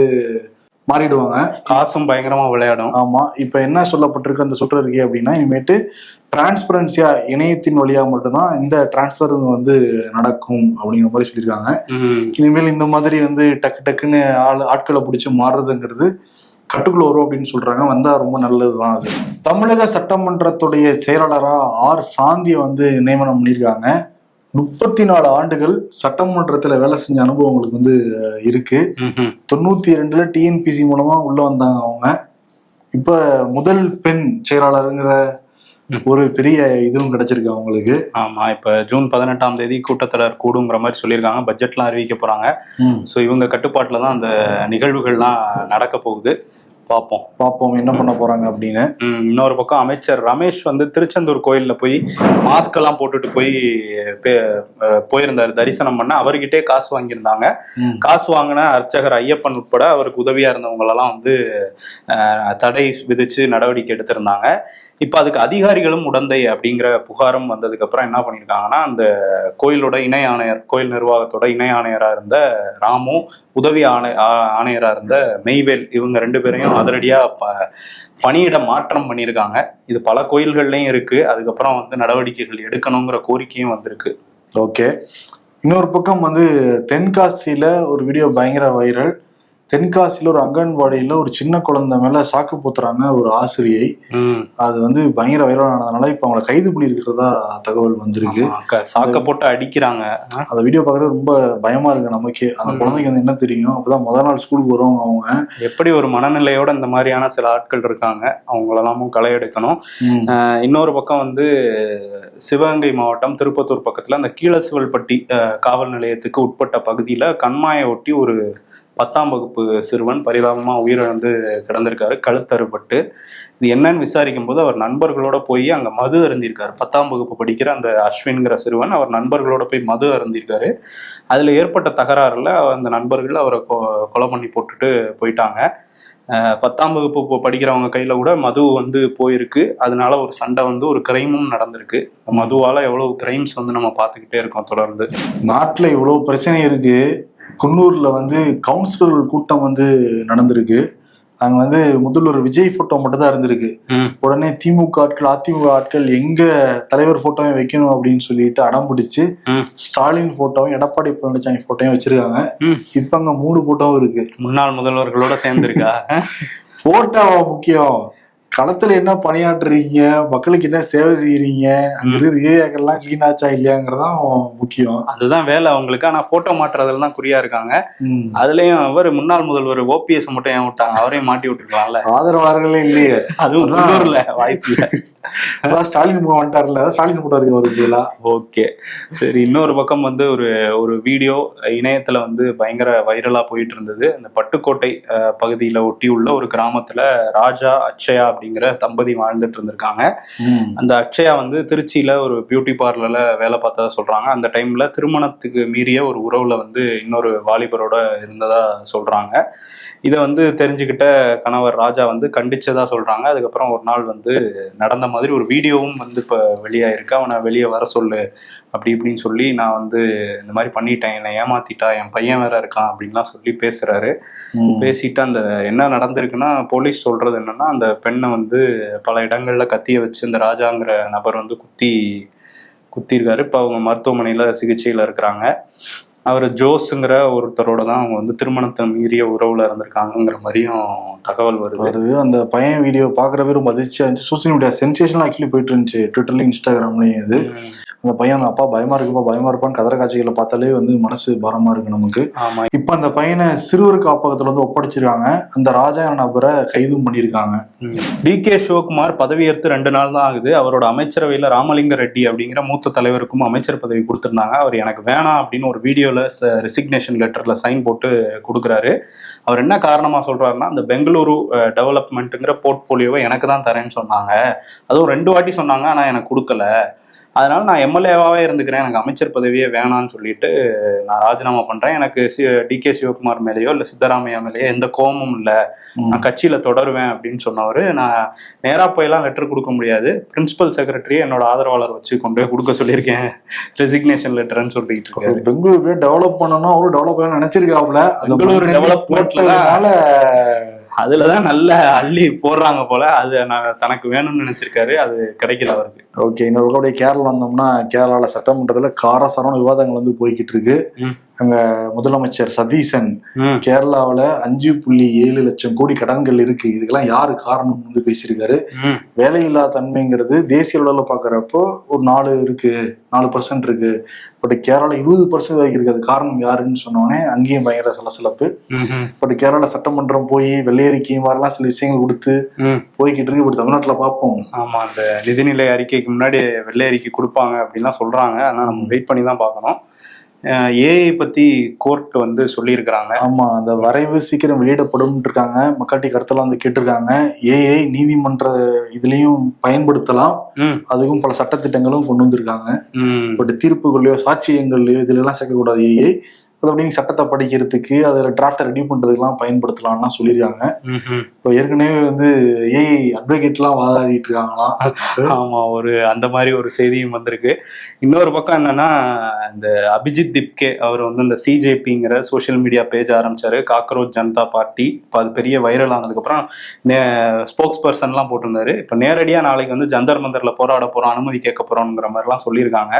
மாறிடுவாங்க. காசும் பயங்கரமா விளையாடும். ஆமா, இப்ப என்ன சொல்லப்பட்டிருக்கு அந்த சுற்றறிக்கை அப்படின்னா, இனிமேட்டு டிரான்ஸ்பரன்சியா இணையத்தின் வழியா மட்டும்தான் இந்த டிரான்ஸ்ஃபர் வந்து நடக்கும் அப்படிங்கிற மாதிரி சொல்லியிருக்காங்க. இனிமேல் இந்த மாதிரி வந்து டக்குன்னு ஆட்களை பிடிச்சி மாறுறதுங்கிறது கட்டுக்குள்ள வரும் அப்படின்னு சொல்றாங்க. வந்தா ரொம்ப நல்லதுதான். அது தமிழக சட்டமன்றத்துடைய செயலாளரா ஆர் சாந்தியை வந்து நியமனம் பண்ணியிருக்காங்க. 34 ஆண்டுகள் சட்டமன்றத்துல வேலை செஞ்ச அனுபவம் உங்களுக்கு வந்து இருக்கு. 92ல டிஎன்பிசி மூலமா உள்ள வந்தாங்க அவங்க. இப்ப முதல் பெண் செயலாளருங்கிற ஒரு பெரிய இதுவும் கிடைச்சிருக்கு அவங்களுக்கு. ஆமா, இப்ப ஜூன் 18ஆம் தேதி கூட்டத்தொடர் கூடுங்கிற மாதிரி சொல்லியிருக்காங்க. பட்ஜெட்லாம் அறிவிக்க போறாங்க. சோ இவங்க கட்டுப்பாட்டுல தான் அந்த நிகழ்வுகள்லாம் நடக்க போகுது. பார்ப்போம் என்ன பண்ண போறாங்க அப்படின்னு. இன்னொரு பக்கம் அமைச்சர் ரமேஷ் வந்து திருச்செந்தூர் கோயில்ல போய் மாஸ்க் எல்லாம் போட்டுட்டு போயிருந்தாரு தரிசனம் பண்ண. அவர்கிட்டே காசு வாங்கியிருந்தாங்க. காசு வாங்கின அர்ச்சகர் ஐயப்பன் உட்பட அவருக்கு உதவியா இருந்தவங்களெல்லாம் வந்து தடை விதிச்சு நடவடிக்கை எடுத்திருந்தாங்க. இப்ப அதுக்கு அதிகாரிகளும் உடந்தை அப்படிங்கிற புகாரும் வந்ததுக்கு அப்புறம் என்ன பண்ணிருக்காங்கன்னா, அந்த கோயிலோட இணை ஆணையர், கோயில் நிர்வாகத்தோட இணை ஆணையரா இருந்த ராமு, உதவி ஆணையரா இருந்த மெய்வேல், இவங்க 2 பேரையும் அதிரடியா பணியிட மாற்றம் பண்ணியிருக்காங்க. இது பல கோயில்கள்லயும் இருக்கு. அதுக்கப்புறம் வந்து நடவடிக்கைகள் எடுக்கணுங்கிற கோரிக்கையும் வந்திருக்கு. ஓகே, இன்னொரு பக்கம் வந்து தென்காசியில ஒரு வீடியோ பயங்கர வைரல். தென்காசியில ஒரு அங்கன்வாடியில ஒரு சின்ன குழந்தை மேல சாக்கு போத்துறாங்க ஒரு ஆசிரியை. அது வந்து பயங்கர வைரல் ஆனதுனால இப்ப அவங்களை கைது பண்ணிருக்கிறதா தகவல் வந்திருக்கு. சாக்க போட்டு அடிக்கிறாங்க. அந்த வீடியோ பாக்குறது ரொம்ப பயமா இருக்கு நமக்கே. அந்த குழந்தைக்கு வந்து என்ன தெரியும், அப்பதான் முதல் நாள் ஸ்கூலுக்கு வருவாங்க அவங்க. எப்படி ஒரு மனநிலையோட இந்த மாதிரியான சில ஆட்கள் இருக்காங்க, அவங்களெல்லாமும் களை எடுக்கணும். இன்னொரு பக்கம் வந்து சிவகங்கை மாவட்டம் திருப்பத்தூர் பக்கத்துல அந்த கீழசிவல்பட்டி காவல் நிலையத்துக்கு உட்பட்ட பகுதியில கண்மாயை ஒட்டி ஒரு 10ஆம் வகுப்பு சிறுவன் பரிதாபமா உயிரிழந்து கிடந்திருக்காரு, கழுத்தறுபட்டு. இது என்னன்னு விசாரிக்கும் போது அவர் நண்பர்களோட போய் அங்க மது அருந்திருக்காரு. 10ஆம் வகுப்பு படிக்கிற அந்த அஸ்வின்கிற சிறுவன் அவர் நண்பர்களோட போய் மது அருந்திருக்காரு. அதுல ஏற்பட்ட தகராறுல அந்த நண்பர்கள் அவரை கொலை பண்ணி போட்டுட்டு போயிட்டாங்க. 10ஆம் வகுப்பு படிக்கிறவங்க கையில கூட மது வந்து போயிருக்கு. அதனால ஒரு சண்டை வந்து ஒரு கிரைமும் நடந்திருக்கு. மதுவால எவ்வளவு கிரைம்ஸ் வந்து நம்ம பார்த்துக்கிட்டே இருக்கோம் தொடர்ந்து. நாட்டுல இவ்வளவு பிரச்சனை இருக்கு. குன்னூர்ல வந்து கவுன்சிலர் கூட்டம் வந்து நடந்திருக்கு. அங்க வந்து முதல்ல ஒரு விஜய் போட்டோ மட்டும் தான் இருந்திருக்கு. உடனே திமுக ஆட்கள், அதிமுக ஆட்கள் எங்க தலைவர் போட்டோவும் வைக்கணும் அப்படின்னு சொல்லிட்டு அடம் பிடிச்சு ஸ்டாலின் போட்டோவும் எடப்பாடி பழனிசாமி போட்டோவும் வச்சிருக்காங்க. இப்ப அங்க 3 போட்டோவும் இருக்கு. முன்னாள் முதல்வர்களோட சேர்ந்திருக்கா. போட்டோவா முக்கியம், களத்துல என்ன பணியாற்றுறீங்க, மக்களுக்கு என்ன சேவை செய்யறீங்க, அங்க இருக்கிற ஏரியாக்கள்லாம் கிளீன் ஆச்சா இல்லையாங்கிறதான் முக்கியம். அதுதான் வேலை அவங்களுக்கு. ஆனா போட்டோ மாற்றுறதுல தான் குறியா இருக்காங்க. அதுலயும் அவர் முன்னாள் முதல்வர் ஓபிஎஸ் மட்டும் ஏன் விட்டாங்க, அவரையும் மாட்டி விட்டுருக்காங்கல்ல. ஆதரவாளர்களே இல்லையே, அதுவும் வாய்ப்பு இல்லை. ஸ்டாலின் வந்துட்டார்ல, ஸ்டாலின் போட்டோ இருக்கு அவருக்கு. ஓகே, சரி. இன்னொரு பக்கம் வந்து ஒரு வீடியோ இணையத்துல வந்து பயங்கர வைரலா போயிட்டு இருந்தது. அந்த பட்டுக்கோட்டை பகுதியில ஒட்டி உள்ள ஒரு கிராமத்துல ராஜா அக்ஷயா அப்படிங்கிற தம்பதி வாழ்ந்துட்டு இருந்திருக்காங்க. அந்த அக்ஷயா வந்து திருச்சியில ஒரு பியூட்டி பார்லர்ல வேலை பார்த்ததா சொல்றாங்க. அந்த டைம்ல திருமணத்துக்கு மீறிய ஒரு உறவுல வந்து இன்னொரு வாலிபரோட இருந்ததா சொல்றாங்க. இதை வந்து தெரிஞ்சுக்கிட்ட கணவர் ராஜா வந்து கண்டிச்சதா சொல்றாங்க. அதுக்கப்புறம் ஒரு நாள் வந்து நடந்த மாதிரி ஒரு வீடியோவும் வந்து இப்ப வெளியாயிருக்கு. அவனை வெளியே வர சொல்லு அப்படி இப்படின்னு சொல்லி, நான் வந்து இந்த மாதிரி பண்ணிட்டேன், என்னை ஏமாத்திட்டா, என் பையன் வேற இருக்கான் அப்படின்லாம் சொல்லி பேசுறாரு. பேசிட்டு அந்த என்ன நடந்திருக்குன்னா, போலீஸ் சொல்றது என்னன்னா, அந்த பெண்ணை வந்து பல இடங்கள்ல கத்திய வச்சு இந்த ராஜாங்கிற நபர் வந்து குத்திருக்காரு. இப்ப அவங்க மருத்துவமனையில சிகிச்சையில இருக்கிறாங்க. அவர் ஜோஸுங்கிற ஒருத்தரோட தான் அவங்க வந்து திருமணத்தை மீறிய உறவுல இருந்திருக்காங்கிற மாதிரியும் தகவல் வருது. அந்த பையன் வீடியோ பாக்குறவே ரொம்ப அதிர்ச்சியா இருந்துச்சு. சோசியல் மீடியா சென்சேஷன் ஆக்சுவலி போயிட்டு இருந்துச்சு, ட்விட்டர்லயும் இன்ஸ்டாகிராம்லயும். இது அந்த பையன் அந்த அப்பா பயமா இருப்பான்னு கதற காட்சிகளை பார்த்தாலே வந்து மனசு பாரமா இருக்கு நமக்கு. இப்ப அந்த பையனை சிறுவர் காப்பகத்துல வந்து ஒப்படைச்சிருக்காங்க. அந்த ராஜா நபரை கைதும் பண்ணிருக்காங்க. டிகே சிவகுமார் பதவியேற்று 2 நாள் தான் ஆகுது. அவரோட அமைச்சரவையில ராமலிங்க ரெட்டி அப்படிங்கிற மூத்த தலைவருக்கும் அமைச்சர் பதவி கொடுத்திருந்தாங்க. அவர் எனக்கு வேணாம் அப்படின்னு ஒரு வீடியோல ரெசிக்னேஷன் லெட்டர்ல சைன் போட்டு கொடுக்குறாரு. அவர் என்ன காரணமா சொல்றாருன்னா, அந்த பெங்களூரு டெவலப்மெண்ட்டுங்கிற போர்ட்போலியோவை எனக்கு தான் தரேன்னு சொன்னாங்க. அதுவும் 2 வாட்டி சொன்னாங்க, ஆனா எனக்கு கொடுக்கல. அதனால நான் எம்எல்ஏவாவே இருந்துக்கிறேன், எனக்கு அமைச்சர் பதவியே வேணான்னு சொல்லிட்டு நான் ராஜினாமா பண்றேன். எனக்கு DK சிவகுமார் மேலேயோ இல்லை சித்தராமையா மேலேயோ எந்த கோபமும் இல்லை, நான் கட்சியில தொடருவேன் அப்படின்னு சொன்னவர். நான் நேரா போயெல்லாம் லெட்டர் கொடுக்க முடியாது, பிரின்சிபல் செக்ரட்டரியை என்னோட ஆதரவாளர் வச்சு கொண்டு போய் கொடுக்க சொல்லியிருக்கேன் ரெசிக்னேஷன் லெட்டர்ன்னு சொல்லிட்டு இருக்காரு. பெங்களூரு டெவலப் பண்ணணும், அவரும் டெவலப் பண்ண நினைச்சிருக்காப்ல. பெங்களூரு டெவலப்மெண்ட்ல அதுலதான் நல்ல அள்ளி போடுறாங்க போல, அது தனக்கு வேணும்னு நினைச்சிருக்காரு, அது கிடைக்கல அவருக்கு. ஓகே, இன்னொரு அப்படியே கேரளா வந்தோம்னா, கேரளால சட்டமன்றத்துல காரசாரமான விவாதங்கள் வந்து போய்கிட்டு இருக்கு. அங்க முதலமைச்சர் சதீசன் கேரளாவில 5.7 லட்சம் கோடி கடன்கள் இருக்கு, இதுக்கெல்லாம் யாரு காரணம் வந்து பேசியிருக்காரு. வேலையில்லா தன்மைங்கிறது தேசிய அளவுல பாக்குறப்போ ஒரு 4% இருக்கு, பட் கேரளா 20% இருக்கு. அது காரணம் யாருன்னு சொன்னோடனே அங்கேயும் பயங்கர சலசலப்பு. பட் கேரளா சட்டமன்றம் போய் வெள்ளையறிக்கை மாதிரிலாம் சில விஷயங்கள் கொடுத்து போய்கிட்டு இருக்கு. இப்படி தமிழ்நாட்டுல பார்ப்போம். ஆமா, அந்த நிதிநிலை அறிக்கைக்கு முன்னாடி வெள்ளை அறிக்கை கொடுப்பாங்க அப்படின்லாம் சொல்றாங்க, ஆனா நம்ம வெயிட் பண்ணி தான் பார்க்கணும். ஏஐ பத்தி கோர்ட் வந்து சொல்லியிருக்கிறாங்க. ஆமா, அந்த வரைவு சீக்கிரம் வெளியிடப்படும் இருக்காங்க. மக்கள்கிட்ட கருத்தெல்லாம் வந்து கேட்டிருக்காங்க. ஏஐ நீதிமன்ற இதுலயும் பயன்படுத்தலாம், அதுக்கும் பல சட்டத்திட்டங்களும் கொண்டு வந்திருக்காங்க. பட் தீர்ப்புகளையோ சாட்சியங்கள்லயோ இதுல எல்லாம் சேர்க்கக்கூடாது. ஏஐ அது அப்படிங்க சட்டத்தை படிக்கிறதுக்கு, அதில் டிராஃப்டை ரெடி பண்றதுக்கெல்லாம் பயன்படுத்தலாம்லாம் சொல்லியிருக்காங்க. இப்போ ஏற்கனவே வந்து ஏஐ அட்வொகேட்லாம் வாதாடிட்டு இருக்காங்களாம். ஆமா, அந்த மாதிரி ஒரு செய்தியும் வந்திருக்கு. இன்னொரு பக்கம் என்னன்னா, இந்த அபிஜித் திப்கே அவர் வந்து இந்த சிஜேபிங்கிற சோசியல் மீடியா பேஜ் ஆரம்பிச்சாரு, காக்ரோச் ஜனதா பார்ட்டி. இப்போ அது பெரிய வைரல் ஆனதுக்கப்புறம் ஸ்போக்ஸ் பர்சன்லாம் போட்டிருந்தாரு. இப்போ நேரடியாக நாளைக்கு வந்து ஜந்தர் மந்தர்ல போராட போறோம், அனுமதி கேட்க போறோம்ங்கிற மாதிரிலாம் சொல்லியிருக்காங்க.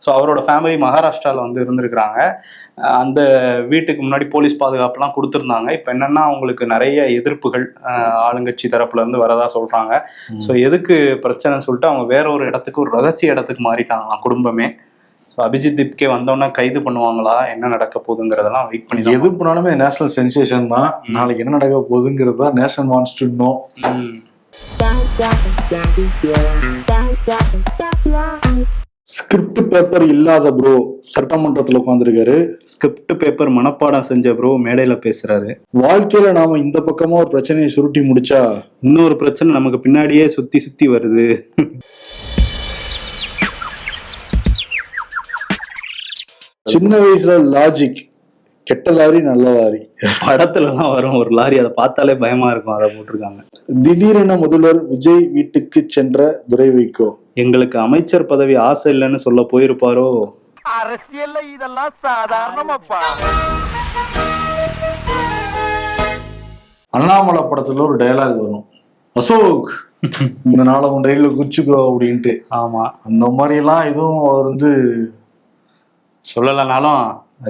ஸோ அவரோட ஃபேமிலி மகாராஷ்டிராவில் வந்து இருந்திருக்கிறாங்க. அந்த வீட்டுக்கு முன்னாடி போலீஸ் பாதுகாப்புலாம் கொடுத்துருந்தாங்க. இப்போ என்னன்னா, அவங்களுக்கு நிறைய எதிர்ப்புகள் ஆளுங்கட்சி தரப்புல இருந்து வரதா சொல்றாங்க. ஸோ எதுக்கு பிரச்சனைன்னு சொல்லிட்டு அவங்க வேற ஒரு இடத்துக்கு, ஒரு ரகசிய இடத்துக்கு மாறிட்டாங்களாம் குடும்பமே. அபிஜித் திப்கே வந்தோன்னா கைது பண்ணுவாங்களா, என்ன நடக்க போகுதுங்கிறதெல்லாம் வெயிட் பண்ணி. எது பண்ணாலுமே நேஷனல் சென்சேஷன் தான். நாளைக்கு என்ன நடக்க போகுதுங்கிறது தான் nation wants to know. Script paper இல்லாத ப்ரோ சட்டமன்றத்துல உட்காந்துருக்காரு. ஸ்கிரிப்ட் பேப்பர் மனப்பாடம் செஞ்ச ப்ரோ மேடையில பேசுறாரு. வாழ்க்கையில நாம இந்த பக்கமா ஒரு பிரச்சனையை சுருட்டி முடிச்சா இன்னொரு பிரச்சனை நமக்கு பின்னாடியே சுத்தி சுத்தி வருது. சின்ன வயசுல லாஜிக், கெட்ட லாரி நல்ல லாரி படத்துல எல்லாம் வரும் ஒரு லாரி, அதை பார்த்தாலே பயமா இருக்கும், அதை போட்டிருக்காங்க. திடீரென முதல்வர் விஜய் வீட்டுக்கு சென்ற துரை வைகோ. எங்களுக்கு அமைச்சர் பதவி ஆசை இல்லைன்னு சொல்ல போயிருப்பாரோ. அரசியல்ல இதெல்லாம் சாதாரணமாப்பா. அண்ணாமலை படத்துல ஒரு டயலாக் வரும், அசோக் இந்த நாளை உன் டைல குறிச்சுக்கோ அப்படின்ட்டு. ஆமா, அந்த மாதிரி எல்லாம் எதுவும் அவர் வந்து சொல்லலனாலும்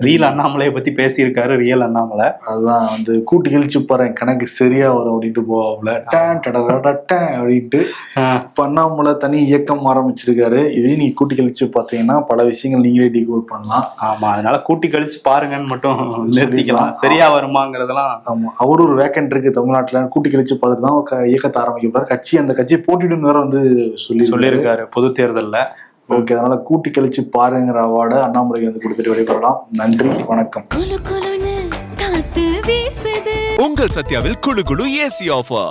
ரியல் அண்ணாமலையை பத்தி பேசியிருக்காரு. ரியல் அண்ணாமலை அதுதான் வந்து கூட்டி கழிச்சு போறேன், கணக்கு சரியா வரும் அப்படின்ட்டு போவாப்ல அப்படின்ட்டு. இப்ப அண்ணாமலை தனி இயக்கம் ஆரம்பிச்சிருக்காரு. இதையும் நீ கூட்டி கழிச்சு பாத்தீங்கன்னா பல விஷயங்கள் நீங்களே டீகோட் பண்ணலாம். ஆமா, அதனால கூட்டி கழிச்சு பாருங்கன்னு மட்டும் நிறுத்திக்கலாம், சரியா வருமாங்கிறதெல்லாம். ஆமா, அவரு ஒரு வேக்கன்ட் இருக்கு தமிழ்நாட்டுல, கூட்டி கழிச்சு பார்த்துட்டு தான் இயக்கத்தை ஆரம்பிக்கிறார். அந்த கட்சி போட்டிடுன்னு வேற வந்து சொல்லியிருக்காரு பொது தேர்தல்ல. ஓகே, அதனால கூட்டி கழிச்சு பாருங்கிற அவார்டை அண்ணாமலைக்கு வந்து கொடுத்துட்டு விடைபெறலாம். நன்றி, வணக்கம். உங்கள் சத்யாவில் குளு குளு ஏசி ஆஃபர்.